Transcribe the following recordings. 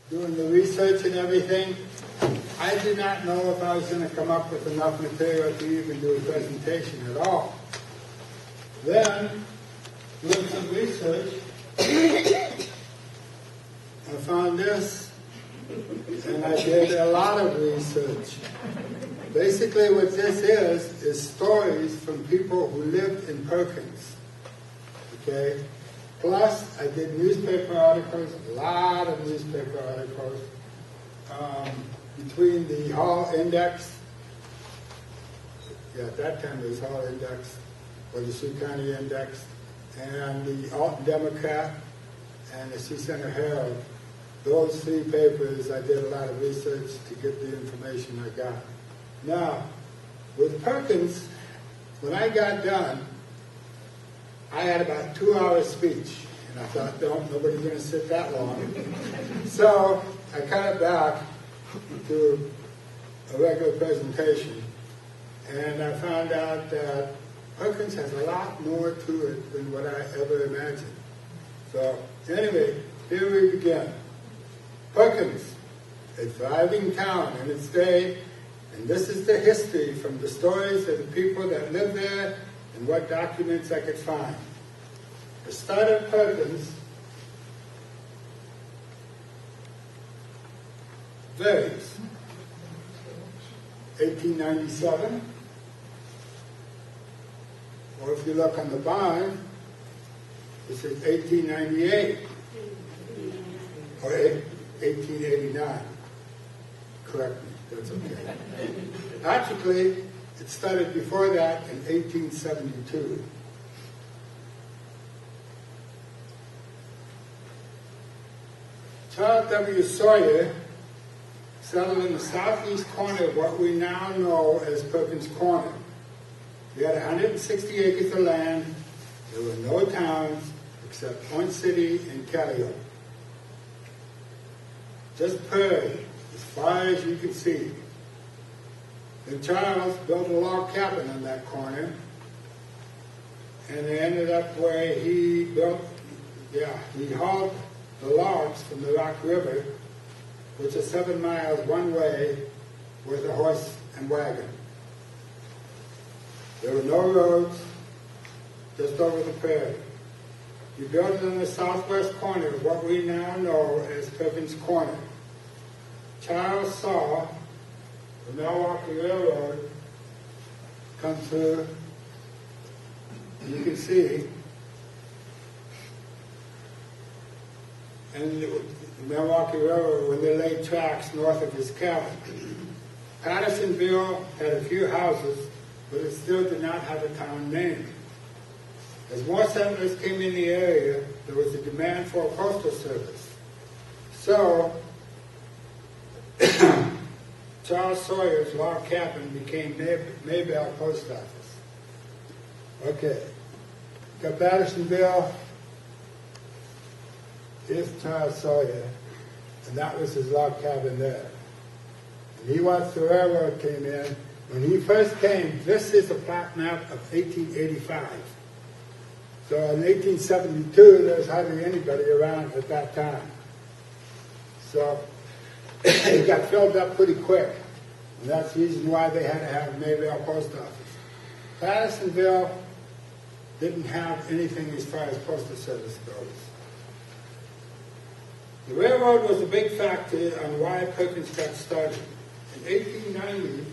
doing the research and everything, I did not know if I was going to come up with enough material to even do a presentation at all. Then, doing some research, I found this, and I did a lot of research. Basically what this is stories from people who lived in Perkins. Okay? Plus, I did newspaper articles, a lot of newspaper articles, between the Hall Index, at that time it was Hall Index, or the Sioux County Index, and the Alton Democrat, and the Sioux Center Herald. Those three papers, I did a lot of research to get the information I got. Now, with Perkins, when I got done, I had about 2 hours speech, and I thought, nobody's going to sit that long. So I cut it back to a regular presentation, and I found out that Perkins has a lot more to it than what I ever imagined. So anyway, here we begin. Perkins, a thriving town in its day, and this is the history from the stories of the people that lived there and what documents I could find. The start of Perkins varies. 1897, or if you look on the barn, it says 1898, or 1889. Correct me, that's okay. Actually, it started before that in 1872. Charles W. Sawyer settled in the southeast corner of what we now know as Perkins Corner. He had 160 acres of land. There were no towns except Point City and Calliope. Just prairie, as far as you could see. Then Charles built a log cabin on that corner, and it ended up where he hauled the logs from the Rock River, which is 7 miles one way, with a horse and wagon. There were no roads, just over the prairie. He built it on the southwest corner of what we now know as Perkins Corner. Charles saw the Milwaukee Railroad come through, and you can see, and the Milwaukee Railroad, when they laid tracks north of his cabin. Pattersonville had a few houses, but it still did not have a town name. As more settlers came in the area, there was a demand for a postal service. So, Charles Sawyer's log cabin became Maybelle Post Office. Okay, got Pattersonville. Here's Charles Sawyer, and that was his log cabin there. And he watched the railroad came in. When he first came, this is a plat map of 1885. So in 1872, there was hardly anybody around at that time. So it got filled up pretty quick. And that's the reason why they had to have Maybelle Post Office. Pattersonville didn't have anything as far as postal service goes. The railroad was a big factor on why Perkins got started. In 1890,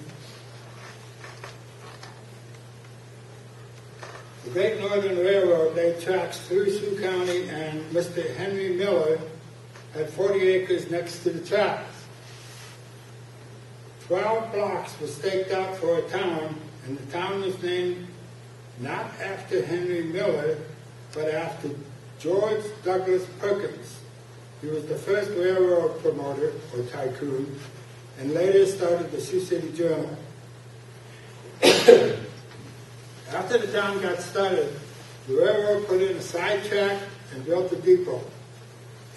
the Great Northern Railroad laid tracks through Sioux County, and Mr. Henry Miller had 40 acres next to the tracks. 12 blocks were staked out for a town, and the town was named not after Henry Miller, but after George Douglas Perkins. He was the first railroad promoter, or tycoon, and later started the Sioux City Journal. After the town got started, the railroad put in a sidetrack and built a depot.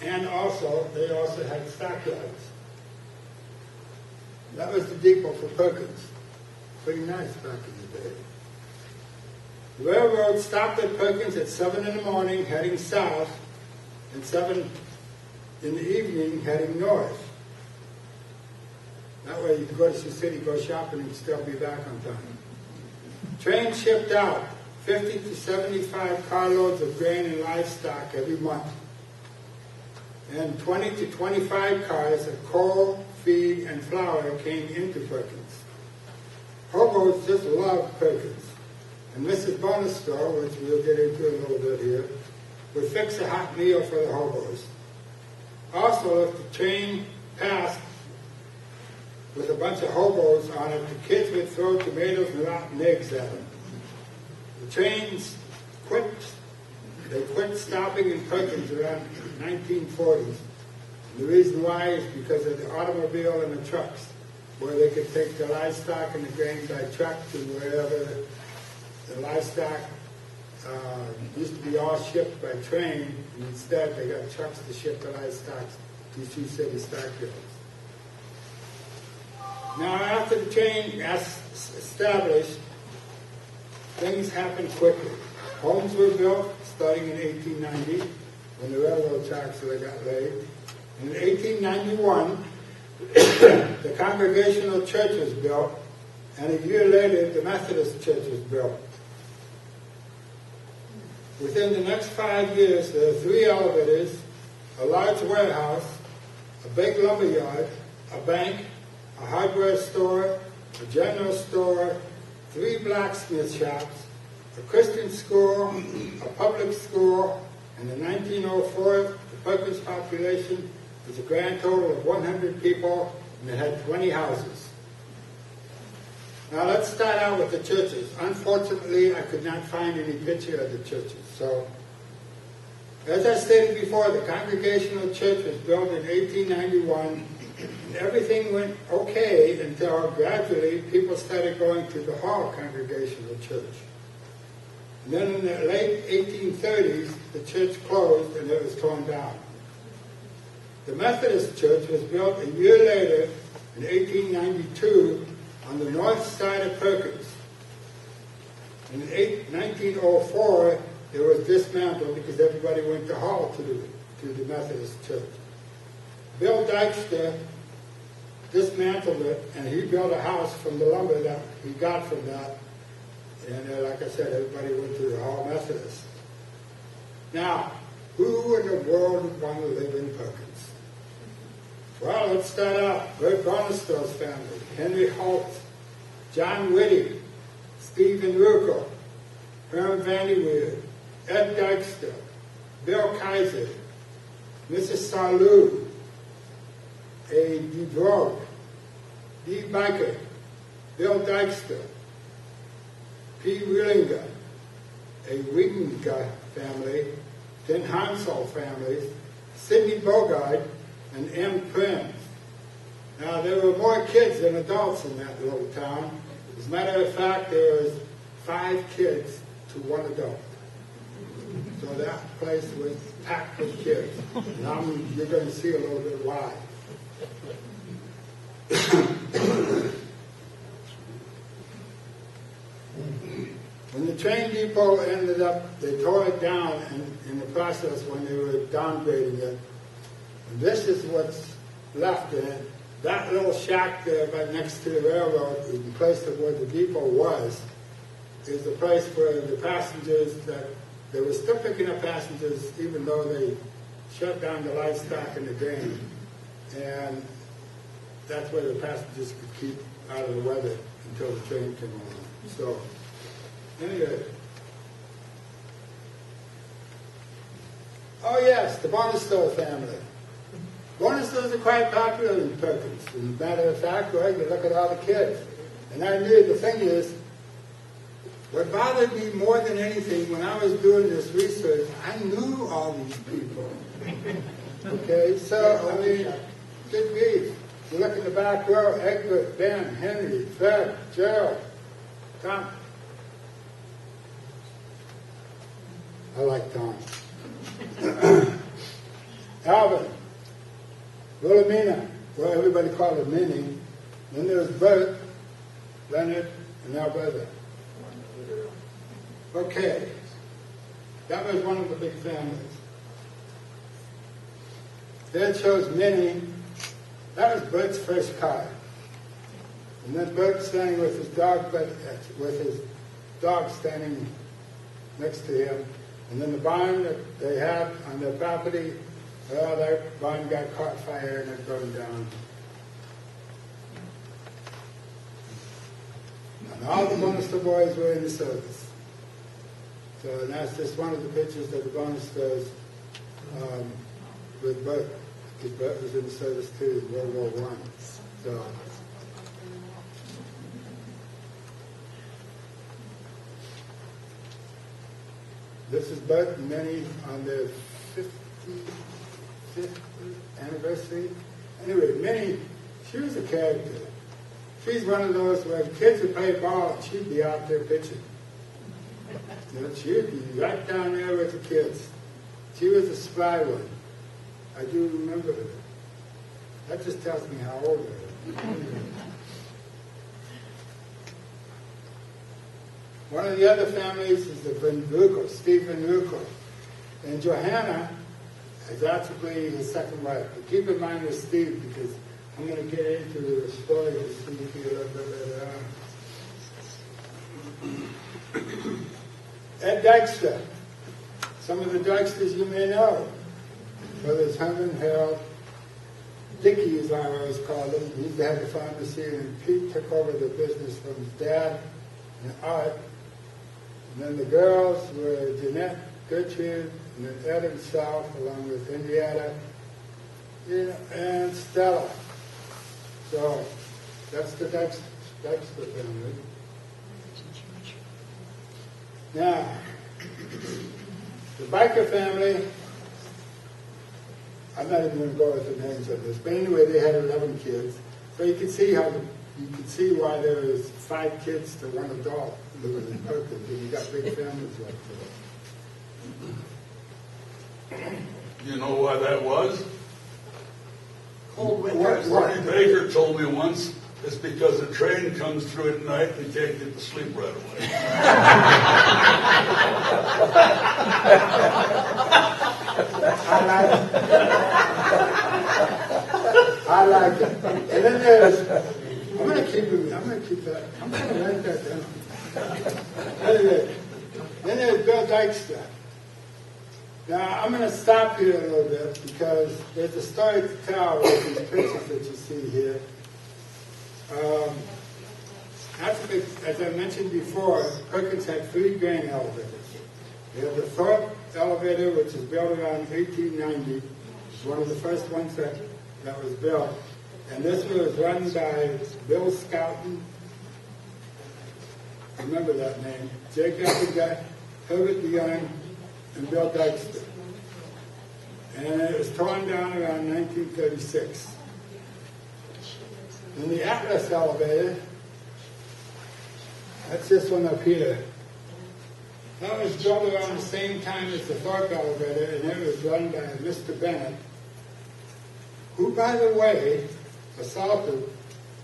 And they also had stockyards. That was the depot for Perkins. Pretty nice back in the day. The railroad stopped at Perkins at 7 in the morning, heading south, and 7 in the evening heading north. That way you can go to Sioux City, go shopping, and still be back on time. Train shipped out 50 to 75 carloads of grain and livestock every month, and 20 to 25 cars of coal, feed, and flour came into Perkins. Hobos just loved Perkins, and Mrs. Bonestore, which we'll get into a little bit here, would fix a hot meal for the hobos. Also, if the train passed with a bunch of hobos on it, the kids would throw tomatoes and rotten eggs at them. The trains quit stopping in Perkins around 1940s. The reason why is because of the automobile and the trucks, where they could take the livestock and the grain by truck to wherever the livestock used to be all shipped by train, and instead they got trucks to ship the livestock to Sioux City stockyards. Now, after the train got established, things happened quickly. Homes were built starting in 1890, when the railroad tracks got laid. In 1891, the Congregational Church was built, and a year later, the Methodist Church was built. Within the next 5 years, there were 3 elevators, a large warehouse, a big lumber yard, a bank, a hardware store, a general store, 3 blacksmith shops, a Christian school, a public school, and in 1904, the Perkins population was a grand total of 100 people, and it had 20 houses. Now let's start out with the churches. Unfortunately, I could not find any picture of the churches. So, as I stated before, the Congregational Church was built in 1891, and everything went okay until gradually people started going to the Hall Congregational Church. And then in the late 1830s, the church closed and it was torn down. The Methodist Church was built a year later, in 1892, on the north side of Perkins. In 1904, it was dismantled because everybody went to Hall to the Methodist Church. Bill Dykstra dismantled it, and he built a house from the lumber that he got from that. And like I said, everybody went to the Hall Methodist. Now, who in the world would want to live in Perkins? Well, let's start out. Bert Bonestore's family, Henry Holt, John Whitty, Stephen Ruckel, Herm Vanderweer, Ed Dykstra, Bill Kaiser, Mrs. Salou, A. D. Brogue, D. Biker, Bill Dykstra, P. Willinger, a Wiginga family, 10 Hansel families, Sidney Bogard, and M. Prince. Now, there were more kids than adults in that little town. As a matter of fact, there was 5 kids to 1 adult. So that place was packed with kids. Now you're going to see a little bit why. When the train depot ended up, they tore it down in the process when they were downgrading it. And this is what's left in it. That little shack there right next to the railroad, the place where the depot was, is the place where the passengers that they were still picking up passengers even though they shut down the livestock and the grain. And that's where the passengers could keep out of the weather until the train came along. So, anyway. Oh yes, the Bonestore family. Bonestores are quite popular in Perkins. As a matter of fact, right, you look at all the kids. And I knew, the thing is, what bothered me more than anything when I was doing this research, I knew all these people. Okay, so, I mean, good grief. You look in the back row, Egbert, Ben, Henry, Fred, Gerald, Tom. I like Tom. Alvin, Wilhelmina, well, everybody called her Minnie. Then there was Bert, Leonard, and Alberta. Okay, that was one of the big families. There it shows Minnie. That was Bert's first car. And then Bert standing with his dog standing next to him. And then the barn that they had on their property, well, that barn got caught fire and it burned down. And all the Bonester boys were in the service. So, and that's just one of the pictures of the Bonesters with Bert, because Bert was in the service too in World War I. So, this is Bert and Minnie on their 55th anniversary. Anyway, Minnie, she was a character. She's one of those where kids would play ball and she'd be out there pitching. You know, she'd be right down there with the kids. She was a spry one. I do remember her. That just tells me how old I am. One of the other families is the Van Ruckel, Steve Van Ruckel. And Johanna is actually his second wife. But keep in mind with Steve, because I'm going to get into the story of Steve a little bit later on. Ed Dykstra. Some of the Dykstras you may know. Brothers Herman, Harold, Dickie, as I always called him. He used to have the pharmacy, and Pete took over the business from his dad and Art. And then the girls were Jeanette, Gertrude, and then Ed himself, along with Indiana, and Stella. So that's the Dykstra family. Now, the Biker family, I'm not even going to go with the names of this, but anyway, they had 11 kids. So you can see why there was 5 kids to 1 adult living in Perkins, and you got big families like that. You know why that was? Cold winter. Ronnie Baker told me once it's because a train comes through at night and you can't get to sleep right away. I like it. And then there's, I'm going to write that down. Anyway, then there's Bill Dykstra. Now, I'm going to stop here a little bit because there's a story to tell with these pictures that you see here. As I mentioned before, Perkins had 3 grain elevators. They had the Thorpe elevator, which was built around 1890. It was one of the first ones that was built. And this was run by Bill Scouten. Remember that name. Jacob Herbert DeYoung, and Bill Dykstra. And it was torn down around 1936. And the Atlas elevator, that's this one up here. That was built around the same time as the Thorpe elevator, and it was run by Mr. Bennett, who, by the way, assaulted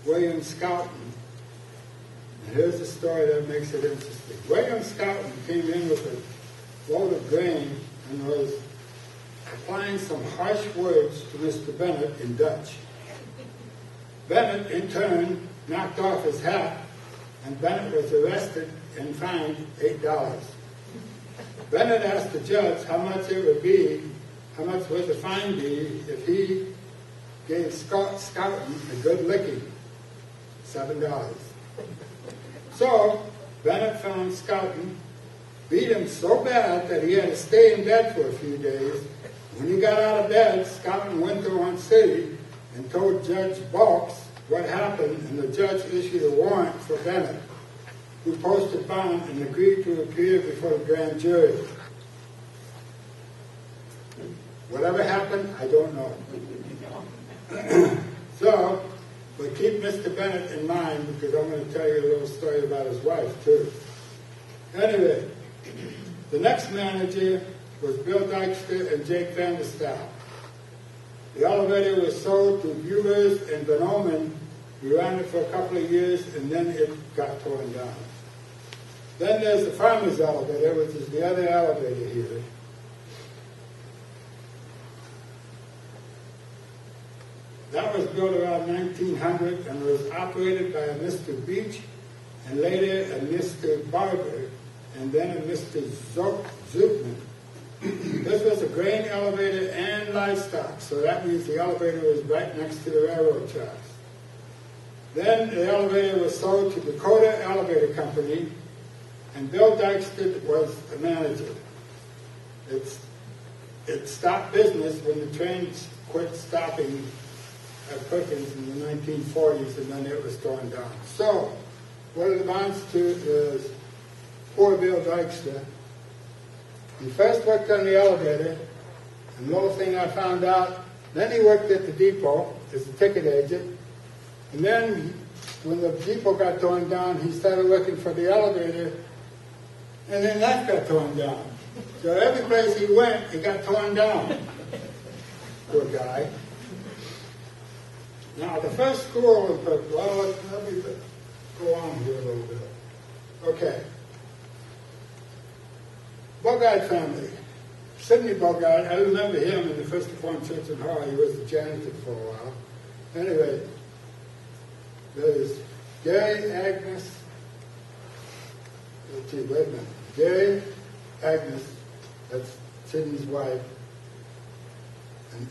William Scouten. And here's the story that makes it interesting. William Scouten came in with a load of grain and was applying some harsh words to Mr. Bennett in Dutch. Bennett, in turn, knocked off his hat, and Bennett was arrested and fined $8. Bennett asked the judge how much would the fine be if he gave Scouten a good licking, $7. So, Bennett found Scouten, beat him so bad that he had to stay in bed for a few days. When he got out of bed, Scouten went to Orange City and told Judge Balks what happened, and the judge issued a warrant for Bennett, who posted bond and agreed to appear before the grand jury. Whatever happened, I don't know. So, but keep Mr. Bennett in mind, because I'm going to tell you a little story about his wife, too. Anyway, the next manager was Bill Dykstra and Jake Vanderstaal. The elevator was sold to Buellers and Van Omen. We ran it for a couple of years, and then it got torn down. Then there's the farmer's elevator, which is the other elevator here. built around 1900 and was operated by a Mr. Beach and later a Mr. Barber and then a Mr. Zupman. This was a grain elevator and livestock, so that means the elevator was right next to the railroad tracks. Then the elevator was sold to Dakota Elevator Company, and Bill Dykstra was the manager. It stopped business when the trains quit stopping at Perkins in the 1940s, and then it was torn down. So, what it amounts to is poor Bill Dykstra. He first worked on the elevator, and the little thing I found out, then he worked at the depot as a ticket agent, and then when the depot got torn down, he started working for the elevator, and then that got torn down. So every place he went, it got torn down. Poor guy. Now, the first school, well, let me go on here a little bit. Okay. Bogart family. Sidney Bogart, I remember him in the First Reformed Church in Hall. He was the janitor for a while. Anyway, there's Gary, Agnes. Let's see, wait a minute. Gary, Agnes, that's Sidney's wife,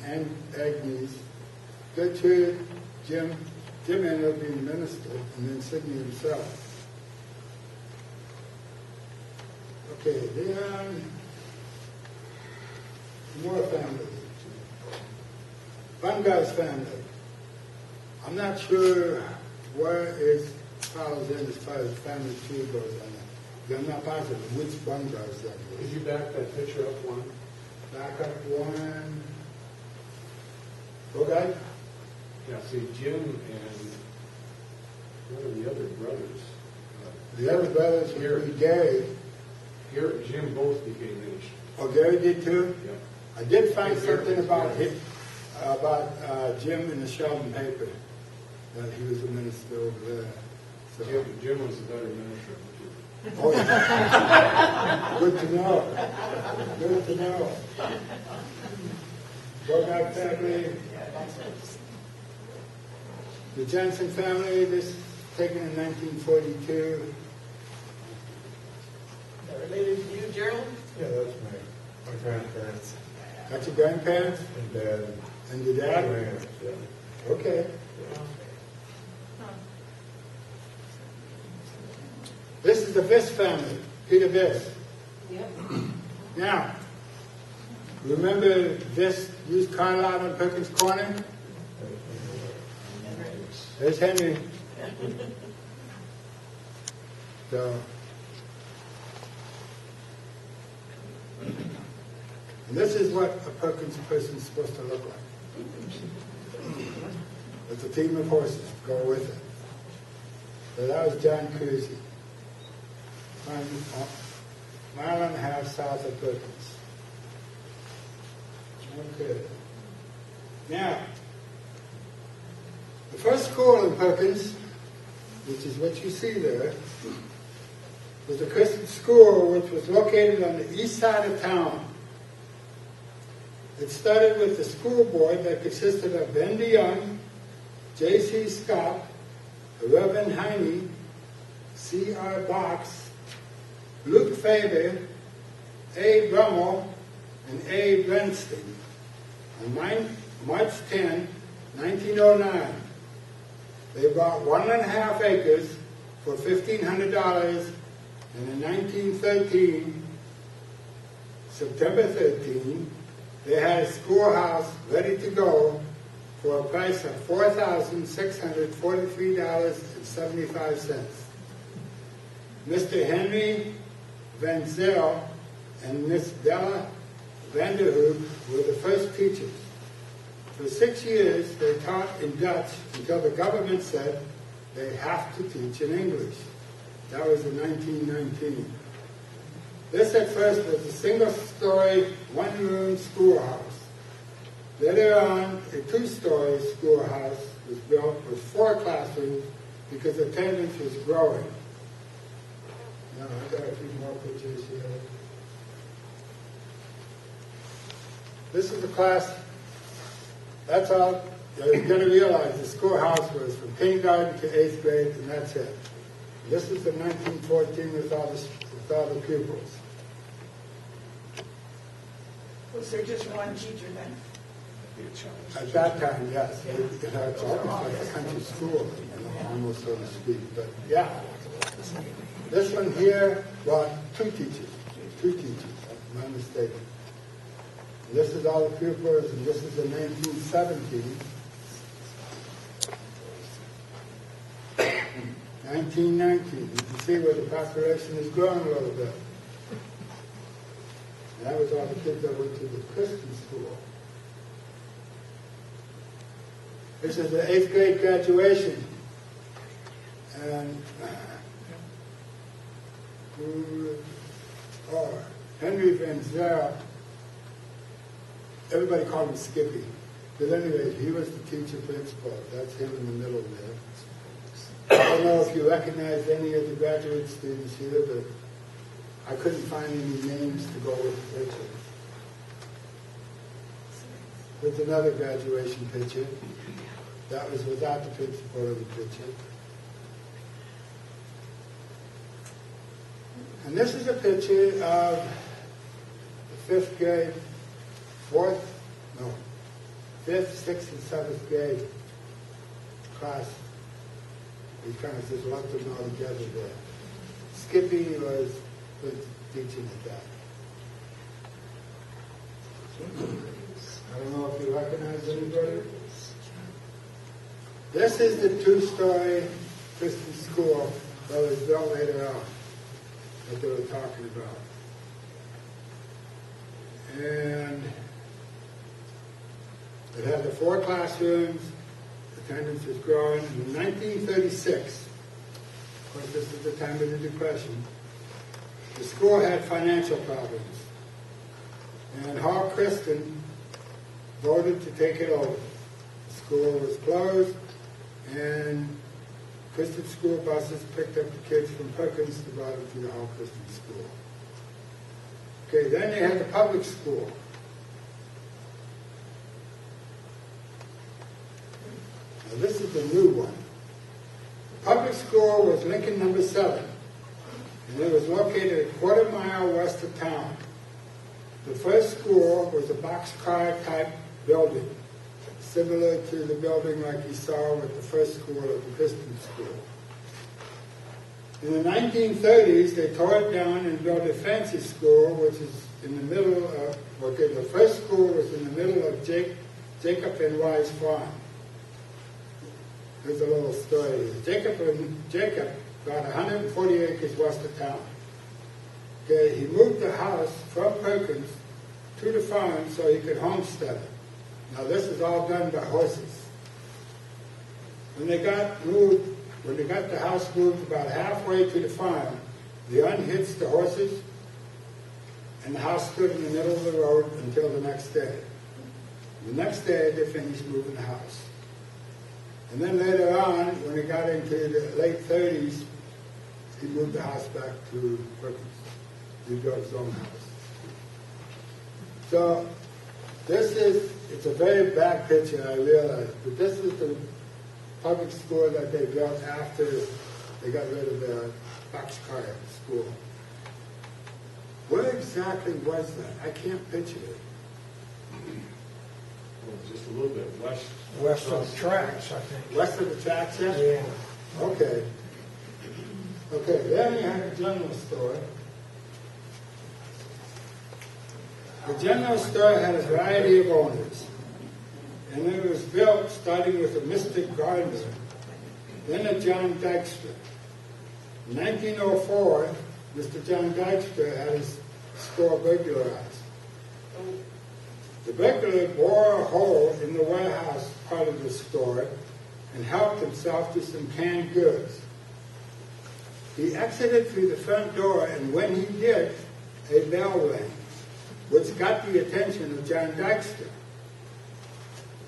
and Agnes, Gertrude, Jim ended up being minister, and then Sidney himself. Okay, then more families. Bungar's family. I'm not sure where it follows in as far as family tree goes on that. I'm not positive which Bungar's that is. Could you back that picture up one? Back up one. Okay. Yeah, see, Jim and one of the other brothers. The other brothers would be Gary. Jim both became ministers. Oh, Gary did too? Yeah. I did find Yeah, something about Gary. him, about Jim in the Sheldon paper, that he was a minister over there. So. Jim was a better minister of the two. Oh, yeah. Good to know. Good to know. Bogart family. The Jensen family, this taken in 1942. Related to you, Gerald? Yeah, that's my grandparents That's your grandparents and dad. and your dad? Grandparents, yeah. Okay. This is the Viss family, Peter Viss. Yep. Now, remember this used car lot on Perkins Corner? There's Henry. So, and this is what a Perkins person is supposed to look like. With a team of horses to go with it. So that was John Cruzy. Mile and a half south of Perkins. Okay. Now, the first school in Perkins, which is what you see there, was a Christian school which was located on the east side of town. It started with the school board that consisted of Ben DeYoung, J.C. Scott, the Reverend Heine, C.R. Box, Luke Faber, A. Brummel, and A. Bernstein. On March 10, 1909, they bought 1.5 acres for $1,500, and in 1913, September 13, they had a schoolhouse ready to go for a price of $4,643.75. Mr. Henry Van Zyl and Miss Della Vanderhoek were the first teachers. For 6 years, they taught in Dutch until the government said they have to teach in English. That was in 1919. This at first was a single-story, one-room schoolhouse. Later on, a 2-story schoolhouse was built with 4 classrooms because attendance was growing. Now, I've got a few more pictures here. This is the class. That's all You're going to realize the schoolhouse was from kindergarten to 8th grade, and that's it. This is in 1914 with all the pupils. Was there just one teacher then? At that time, yes. It's almost like a country school, almost so to speak. But yeah, this one here, well, two teachers, if I'm not mistaken. And this is all the pupils, and this is in 1917. 1919, you can see where the population has grown a little bit. And that was all the kids that went to the Christian school. This is the 8th grade graduation. And Henry Van Zell, everybody called him Skippy. But anyway, he was the teacher principal. That's him in the middle there. I don't know if you recognize any of the graduate students here, but I couldn't find any names to go with the picture. There's another graduation picture. That was without the principal of the picture. And this is a picture of the 5th grade, 5th, 6th, and 7th grade class. We kind of just lumped them all together there. Skippy was teaching at that. I don't know if you recognize anybody. This is the 2-story Christian school that was built later on, that they were talking about. And it had the 4 classrooms. Attendance was growing. In 1936, of course this is the time of the Depression, the school had financial problems. And Hall Christian voted to take it over. The school was closed, and Christian school buses picked up the kids from Perkins to brought them to the Hall Christian school. Okay, then they had the public school. Now this is the new one. The public school was Lincoln number 7, and it was located a quarter-mile west of town. The first school was a boxcar type building, similar to the building like you saw with the first school at the Christian school. In the 1930s, they tore it down and built a fancy school, which is in the middle of, okay, the first school was in the middle of Jacob and Wise Farm. Here's a little story. Jacob got 140 acres west of town. Okay, he moved the house from Perkins to the farm so he could homestead it. Now this is all done by horses. When they got the house moved about halfway to the farm, they unhitched the horses, and the house stood in the middle of the road until the next day. The next day they finished moving the house. And then later on, when he got into the late 30s, he moved the house back to Perkins. He built his own house. So it's a very bad picture, I realize, but this is the public school that they built after they got rid of the boxcar school. Where exactly was that? I can't picture it. Well, just a little bit west. West of the tracks, I think. West of the tracks, yeah? Yeah. Okay. Okay, then you have a general store. The general store had a variety of owners, and it was built starting with a Mr. Gardner, then a John Dykstra. In 1904, Mr. John Dykstra had his store burglarized. The burglar bore a hole in the warehouse part of the store and helped himself to some canned goods. He exited through the front door, and when he did, a bell rang, which got the attention of John Dykstra.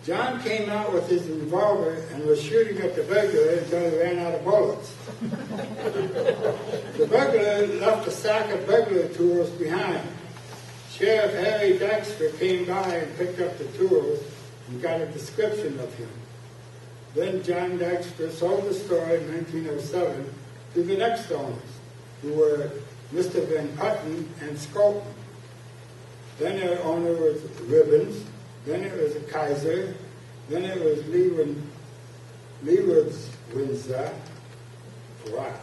John came out with his revolver and was shooting at the burglar until he ran out of bullets. The burglar left a sack of burglar tools behind. Sheriff Harry Dykstra came by and picked up the tools and got a description of him. Then John Dexter sold the store in 1907 to the next owners, who were Mr. Van Putten and Scolton. Then their owner was Ribbons, then it was a Kaiser, then it was Leeward's Windsor, wow.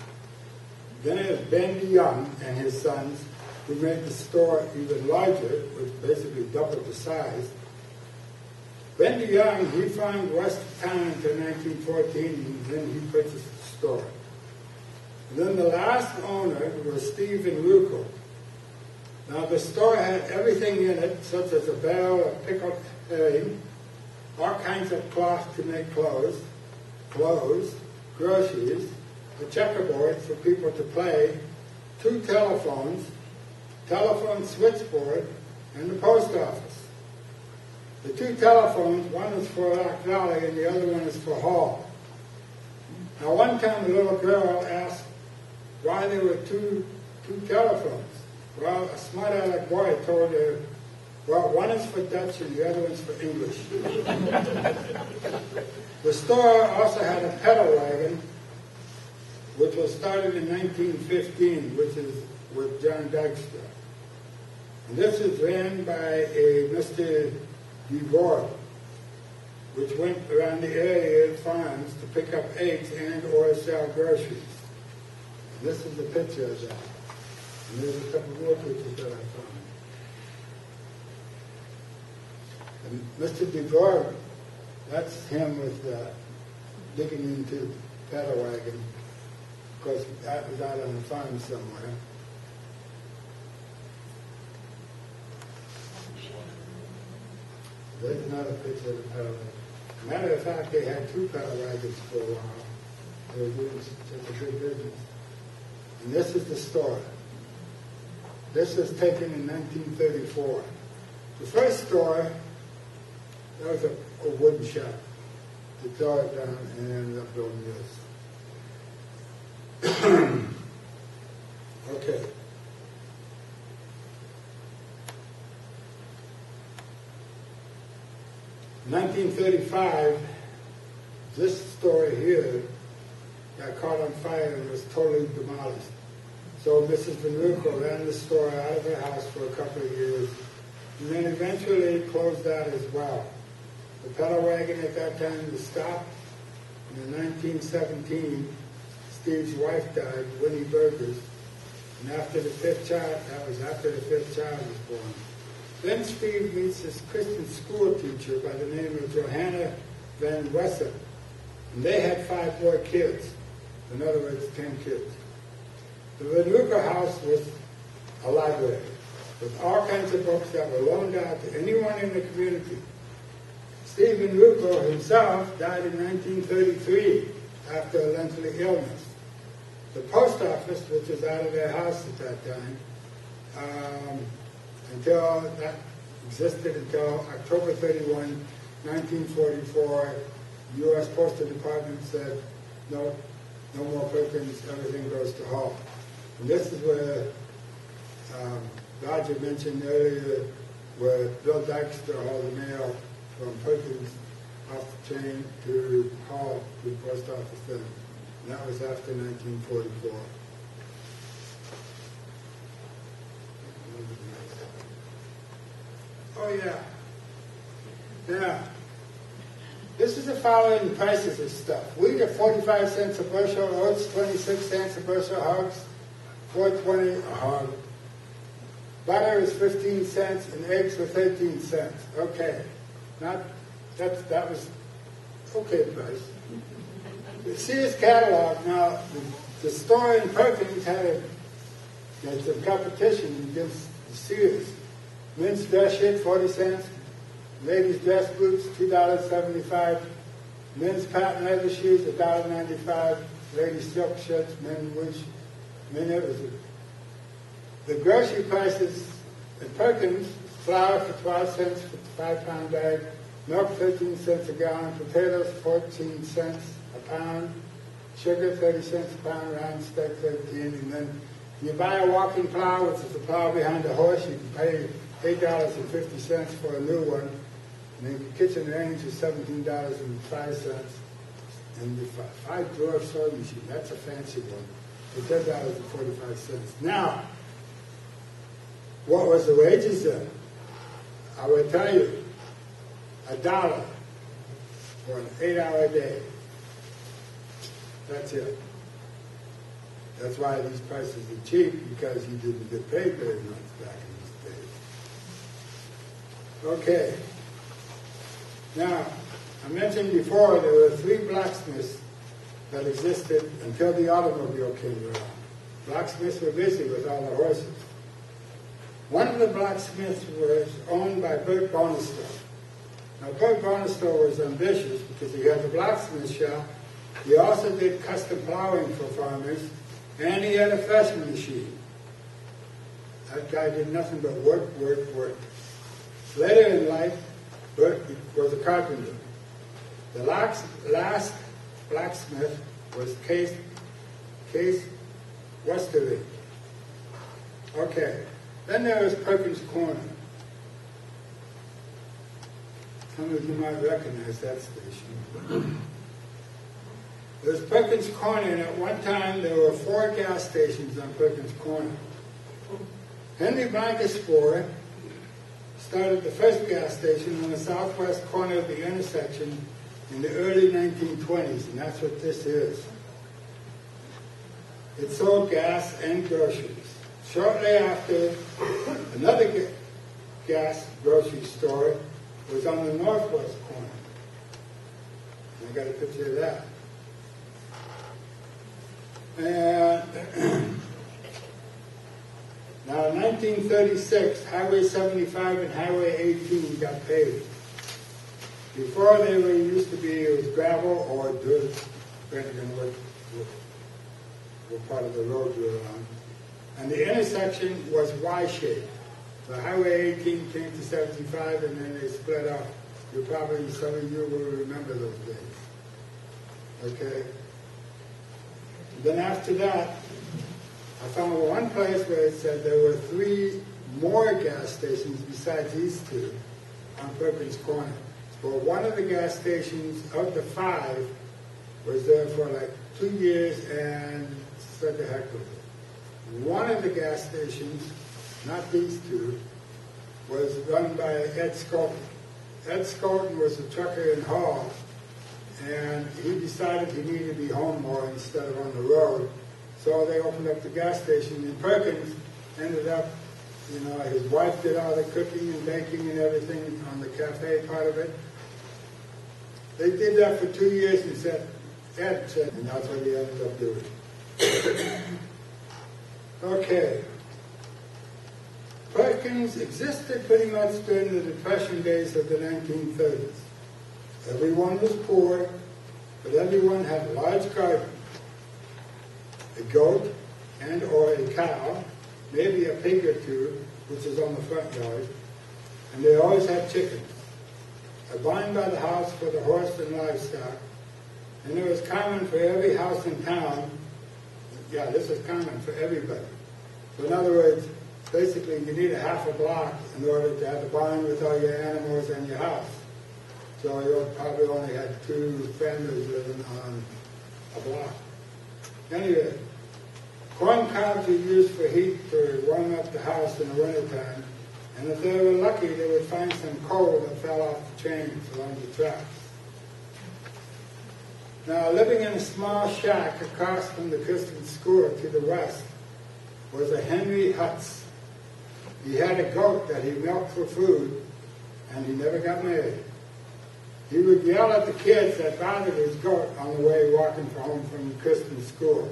Then it was Ben DeYoung and his sons, who made the store even larger, which basically doubled the size. Ben DeYoung, he farmed west of town until 1914, and then he purchased the store. And then the last owner was Stephen Ruckel. Now the store had everything in it, such as a barrel of pickled herring, all kinds of cloth to make clothes, groceries, a checkerboard for people to play, 2 telephones, telephone switchboard, and the post office. The 2 telephones, one is for Lock Valley and the other one is for Hall. Now one time a little girl asked why there were two telephones. Well, a smart-aleck boy told her, well, one is for Dutch and the other one's for English. The store also had a pedal wagon, which was started in 1915, which is with John Dexter. And this is ran by a Mr. DeVore, which went around the area of farms to pick up eggs and or sell groceries. And this is a picture of that. And there's a couple more pictures that I found. And Mr. DeVore, that's him with digging into the pedal wagon. Of course, that was out on the farm somewhere. There's another picture of the pedal wagon. Matter of fact, they had 2 pedal wagons for a while. They were doing such a good business. And this is the store. This was taken in 1934. The first store, that was a wooden shop. They tore it down and ended up building this. Okay. In 1935, this store here got caught on fire and was totally demolished. So Mrs. Venuco ran the store out of her house for a couple of years, and then eventually closed out as well. The pedal wagon at that time was stopped, and in 1917, Steve's wife died, Winnie Burgers, and after the 5th child, that was after the 5th child was born. Then Steve meets this Christian school teacher by the name of Johanna Van Wessen, and they had 5 more kids. In other words, 10 kids. The Venuco house was a library with all kinds of books that were loaned out to anyone in the community. Steve Venuco himself died in 1933 after a lengthy illness. The post office, which was out of their house at that time, until that existed until October 31, 1944, the U.S. Postal Department said, no more Perkins, everything goes to Hall. And this is where Roger mentioned earlier where Bill Dexter hauled the mail from Perkins off the train to Hall to the post office then. And that was after 1944. Oh yeah. Yeah. This is the following prices of stuff. Wheat at 45 cents a bushel, oats 26 cents a bushel, hogs $4.20 a hog. Butter is 15 cents and eggs were 13 cents. Okay. That was okay price. The Sears catalog, now the store in Perkins had some competition against the Sears. Men's dress shirt, 40 cents. Ladies' dress boots, $2.75. Men's patent leather shoes, $1.95. Ladies' silk shirts, the grocery prices at Perkins, flour for 12 cents for the 5-pound bag, milk 13 cents a gallon, potatoes 14 cents a pound, sugar 30 cents a pound, round steak 13, and then you buy a walking plow, which is the plow behind the horse, you can pay $8.50 for a new one. And the kitchen range is $17.05. And the 5-drawer sewing machine, that's a fancy one, for $10.45. Now, what was the wages then? I will tell you, $1 for an 8-hour day. That's it. That's why these prices are cheap, because you didn't get paid very much back in these days. Okay. Now, I mentioned before there were 3 blacksmiths that existed until the automobile came around. Blacksmiths were busy with all the horses. One of the blacksmiths was owned by Bert Bonistow. Now, Bert Bonistow was ambitious because he had a blacksmith shop. He also did custom plowing for farmers, and he had a threshing machine. That guy did nothing but work, work, work. Later in life, Bert was a carpenter. The last blacksmith was Case Westerly. Okay. Then there was Perkins Corner. Some of you might recognize that station. There's Perkins Corner, and at one time there were 4 gas stations on Perkins Corner. Henry Blankenspore started the first gas station on the southwest corner of the intersection in the early 1920s, and that's what this is. It sold gas and groceries. Shortly after, another gas grocery store was on the northwest corner. I got a picture of that. And now, in 1936, Highway 75 and Highway 18 got paved. Before they used to be, it was gravel or dirt, depending on what part of the road you were on. And the intersection was Y-shaped. So Highway 18 came to 75, and then they split off. Some of you will remember those days. Okay? And then after that, I found one place where it said there were 3 more gas stations besides these 2 on Perkins Corner. But one of the gas stations of the 5 was there for like 2 years and said the heck with it. One of the gas stations, not these 2, was run by Ed Skolton. Ed Skolton was a trucker in Hall, and he decided he needed to be home more instead of on the road. So they opened up the gas station, and Perkins ended up, his wife did all the cooking and baking and everything on the cafe part of it. They did that for 2 years, and Ed said, and that's what he ended up doing. Okay. Perkins existed pretty much during the Depression days of the 1930s. Everyone was poor, but everyone had a large garden, a goat and or a cow, maybe a pig or 2, which is on the front yard, and they always had chickens. A barn by the house for the horse and livestock, and it was common for every house in town. Yeah, this is common for everybody. So in other words, basically you need a half a block in order to have a barn with all your animals and your house. So you probably only had 2 families living on a block. Anyway, corn cobs were used for heat to warm up the house in the wintertime. And if they were lucky, they would find some coal that fell off the trains along the tracks. Now, living in a small shack across from the Christian school to the west was a Henry Hutz. He had a goat that he milked for food, and he never got married. He would yell at the kids that bothered his goat on the way walking home from the Christian school.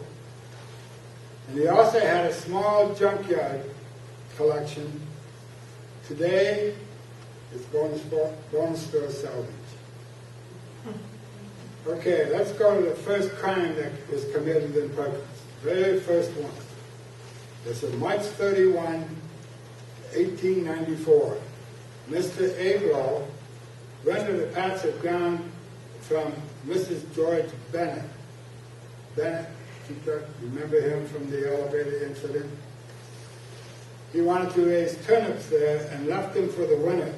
And he also had a small junkyard collection. Today, it's bone store salvage. Okay, let's go to the first crime that was committed in Perkins. Very first one. This is March 31, 1894. Mr. Averill rented a patch of ground from Mrs. George Bennett. Bennett, remember him from the elevator incident? He wanted to raise turnips there and left them for the winter.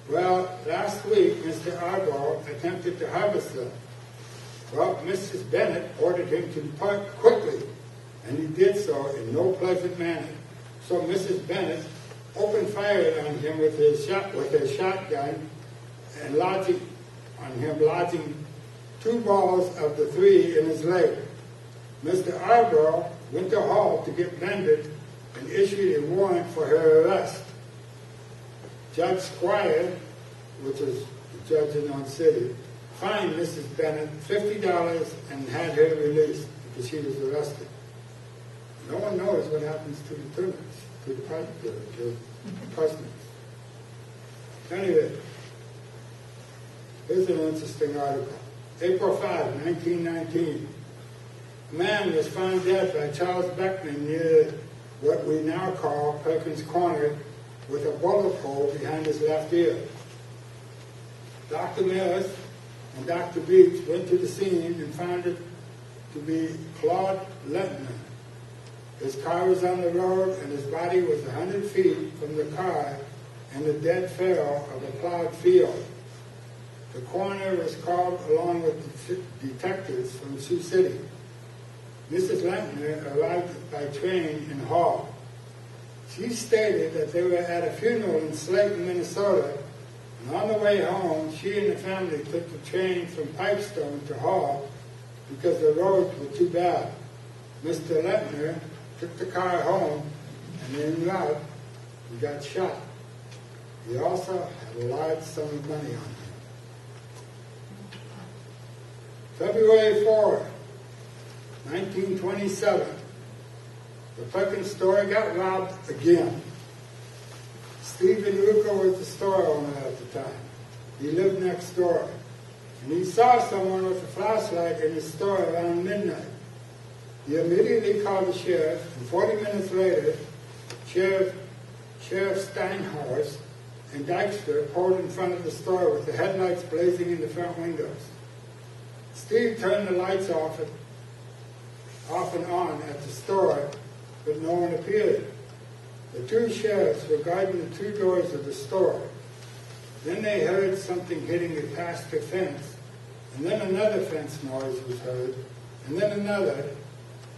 Well, last week, Mr. Arbor attempted to harvest them. Well, Mrs. Bennett ordered him to depart quickly, and he did so in no pleasant manner. So Mrs. Bennett opened fire on him with her shotgun, and lodging 2 balls of the 3 in his leg. Mr. Arbor went to Hall to get mended and issued a warrant for her arrest. Judge Squire, which is the judge in our city, fined Mrs. Bennett $50 and had her released because she was arrested. No one knows what happens to the turnips, to the parsnips. Anyway, here's an interesting article. April 5, 1919. A man was found dead by Charles Beckman near what we now call Perkins Corner with a bullet hole behind his left ear. Dr. Mills and Dr. Beach went to the scene and found it to be Claude Lentner. His car was on the road and his body was 100 feet from the car in the dead furrow of a plowed field. The coroner was called along with the detectives from Sioux City. Mrs. Lentner arrived by train in Hall. She stated that they were at a funeral in Slayton, Minnesota, and on the way home, she and the family took the train from Pipestone to Hall because the roads were too bad. Mr. Lentner took the car home, and en route, he got shot. He also had a large sum of money on him. February 4, 1927, the Perkins store got robbed again. Stephen Rucco was the store owner at the time. He lived next door. And he saw someone with a flashlight in his store around midnight. He immediately called the sheriff, and 40 minutes later, Sheriff Steinhorst and Dykstra pulled in front of the store with the headlights blazing in the front windows. Steve turned the lights off and on at the store, but no one appeared. The 2 sheriffs were guarding the 2 doors of the store. Then they heard something hitting a pasture fence, and then another fence noise was heard, and then another,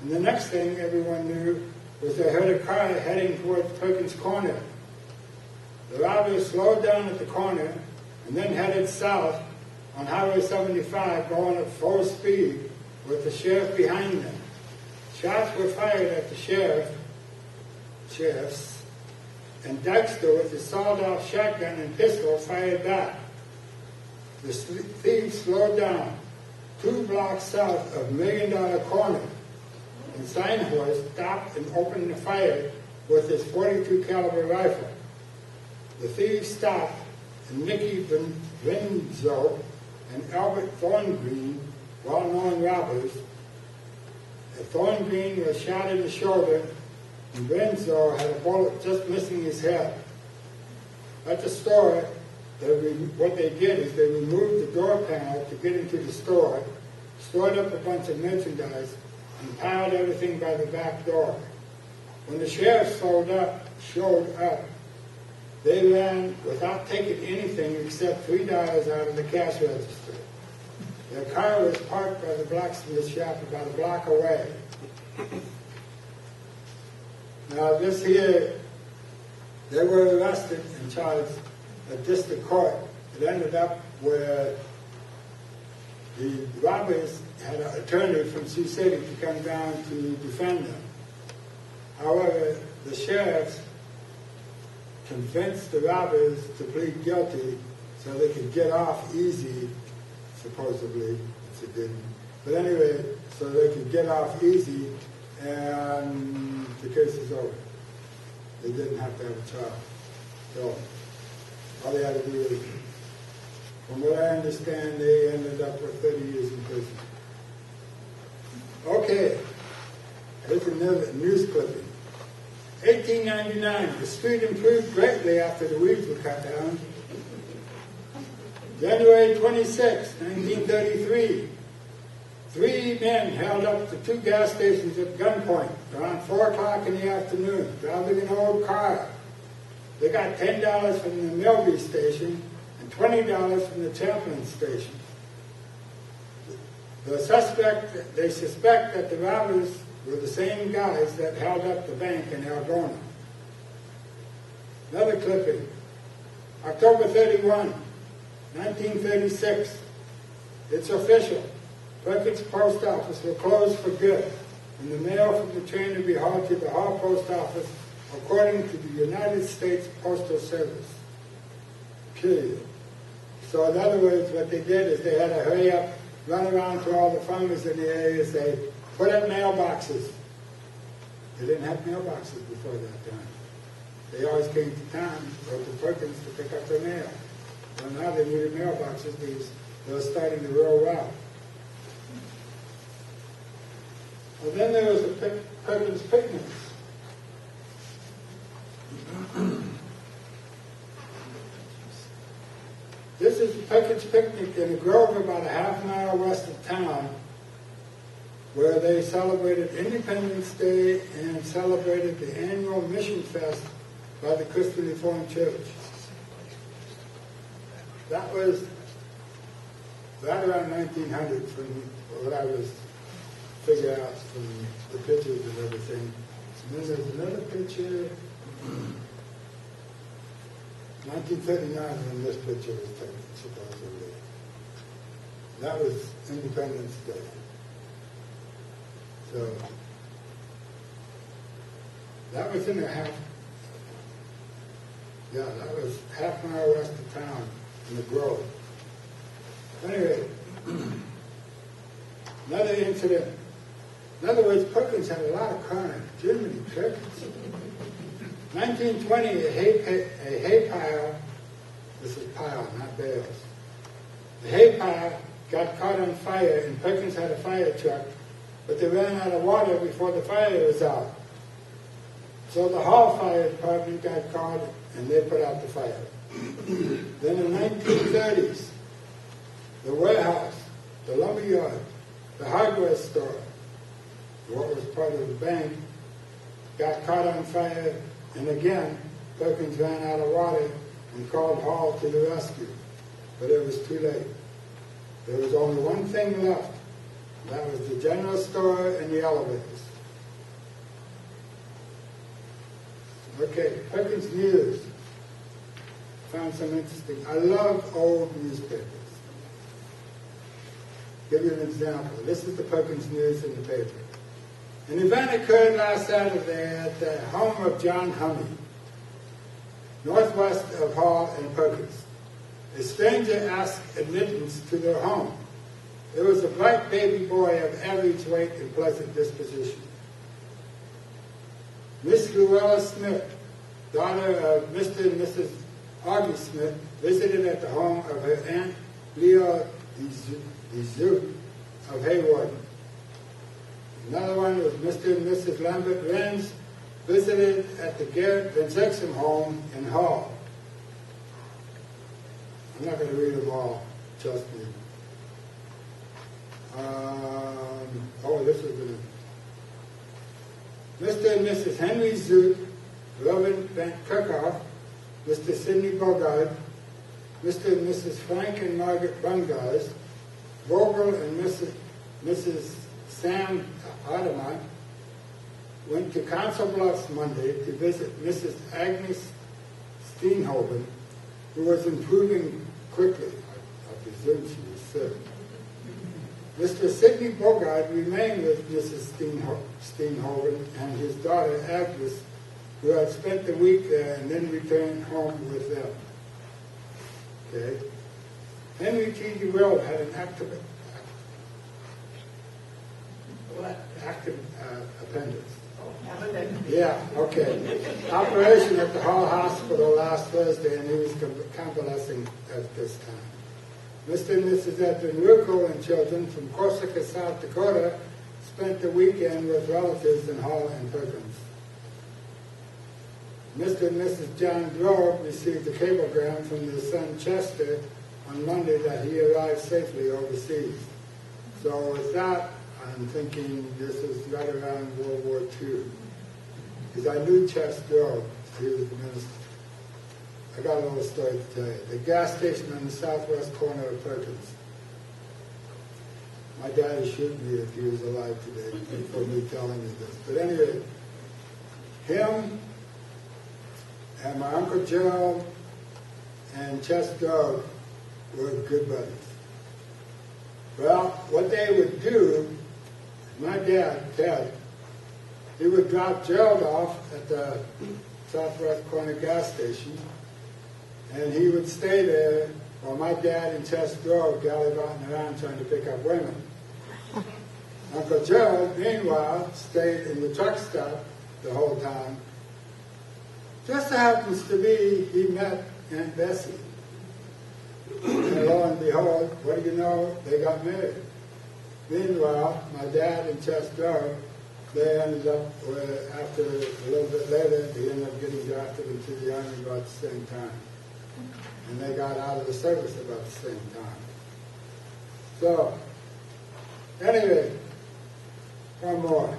and the next thing everyone knew was they heard a car heading towards Perkins Corner. The robbers slowed down at the corner and then headed south on Highway 75 going at full speed with the sheriff behind them. Shots were fired at the sheriffs, and Dykstra with his sawed-off shotgun and pistol fired back. The thieves slowed down 2 blocks south of $1 Million Corner, and Steinhorst stopped and opened the fire with his .42 caliber rifle. The thieves stopped, and Mickey Renzo and Albert Thorngreen, well-known robbers. Thorngreen was shot in the shoulder, and Renzo had a bullet just missing his head. At the store, what they did is they removed the door panel to get into the store, stored up a bunch of merchandise, and piled everything by the back door. When the sheriff showed up, they ran without taking anything except $3 out of the cash register. Their car was parked by the blacksmith shop about a block away. Now this here, they were arrested and charged at district court. It ended up where the robbers had an attorney from Sioux City to come down to defend them. However, the sheriffs convinced the robbers to plead guilty so they could get off easy, supposedly, which it didn't. But anyway, so they could get off easy and the case is over. They didn't have to have a trial. So all they had to do is, from what I understand, they ended up with 30 years in prison. Okay, here's another news clipping. 1899, the street improved greatly after the weeds were cut down. January 26, 1933, 3 men held up to 2 gas stations at gunpoint around 4 o'clock in the afternoon, driving an old car. They got $10 from the Milby station and $20 from the Champlain station. They suspect that the robbers were the same guys that held up the bank in Algona. Another clipping. October 31, 1936. It's official. Perkins Post Office will close for good, and the mail from the train will be hauled to the Hall Post Office according to the United States Postal Service. Period. So in other words, what they did is they had to hurry up, run around to all the farmers in the area and say, put up mailboxes. They didn't have mailboxes before that time. They always came to town, or to Perkins, to pick up their mail. Well, now they needed mailboxes because they were starting to roll well. Well, then there was the Perkins picnics. This is the Perkins picnic in a grove about a half mile west of town, where they celebrated Independence Day and celebrated the annual Mission Fest by the Christian Reformed Church. That was right around 1900 from what I was figuring out from the pictures and everything. And then there's another picture, 1939 when this picture was taken, supposedly. That was Independence Day. So, that was in a half mile west of town in the Grove. Anyway, another incident. In other words, Perkins had a lot of crime. Jiminy Perkins. 1920, a hay pile, this is pile, not bales. The hay pile got caught on fire, and Perkins had a fire truck, but they ran out of water before the fire was out. So the Hall Fire Department got called, and they put out the fire. Then in the 1930s, the warehouse, the lumberyard, the hardware store, what was part of the bank, got caught on fire, and again, Perkins ran out of water and called Hall to the rescue. But it was too late. There was only one thing left. That was the general store and the elevators. Okay, Perkins News. Found some interesting. I love old newspapers. Give you an example. This is the Perkins News in the paper. An event occurred last Saturday at the home of John Hummey, northwest of Hall and Perkins. A stranger asked admittance to their home. It was a bright baby boy of average weight and pleasant disposition. Miss Luella Smith, daughter of Mr. and Mrs. Augie Smith, visited at the home of her Aunt Leo DeZook of Hayward. Another one was Mr. and Mrs. Lambert Renz, visited at the Garrett Van Zexum home in Hall. I'm not going to read them all, trust me. This is the Mr. and Mrs. Henry Zook, Reverend Van Kirkhoff, Mr. Sidney Bogart, Mr. and Mrs. Frank and Margaret Bungars, Vogel and Mrs. Sam Adama went to Council Bluffs Monday to visit Mrs. Agnes Steenhoven, who was improving quickly. I presume she was sick. Mr. Sidney Bogart remained with Mrs. Steenhoven and his daughter Agnes, who had spent the week there and then returned home with them. Okay. Henry T. DeWill had an active appendix. Yeah, okay. Operation at the Hall Hospital last Thursday, and he was convalescing at this time. Mr. and Mrs. Edwin Ruckel and children from Corsica, South Dakota, spent the weekend with relatives in Hall and Perkins. Mr. and Mrs. John Grove received a cablegram from their son Chester on Monday that he arrived safely overseas. So with that, I'm thinking this is right around World War II. Because I knew Chester Grove, he was the minister. I got a little story to tell you. The gas station on the southwest corner of Perkins. My dad would shoot me if he was alive today for me telling you this. But anyway, him and my Uncle Joe and Chess Dog were good buddies. Well, what they would do, my dad, Ted, he would drop Gerald off at the southwest corner gas station, and he would stay there while my dad and Chess Dog gallivanting around trying to pick up women. Uncle Joe, meanwhile, stayed in the truck stop the whole time. Just so happens to be, he met Aunt Bessie. And lo and behold, what do you know? They got married. Meanwhile, my dad and Chess Dog, they ended up, after a little bit later, they ended up getting drafted into the Army about the same time. And they got out of the service about the same time. So, anyway, one more.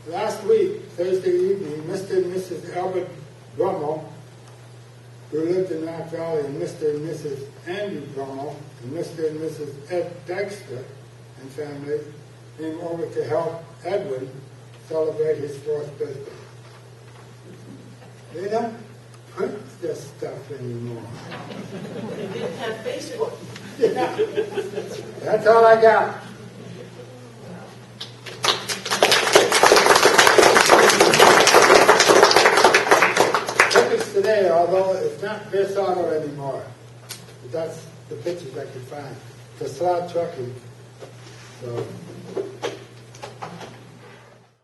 Last week, Thursday evening, Mr. and Mrs. Albert Brummel, who lived in Rock Valley, and Mr. and Mrs. Andrew Brummel, and Mr. and Mrs. Ed Dexter and family came over to help Edwin celebrate his 4th birthday. They don't print this stuff anymore. They didn't have Facebook. Yeah. That's all I got. Pictures today, although it's not this auto anymore. But that's the pictures I could find. For slot trucking. So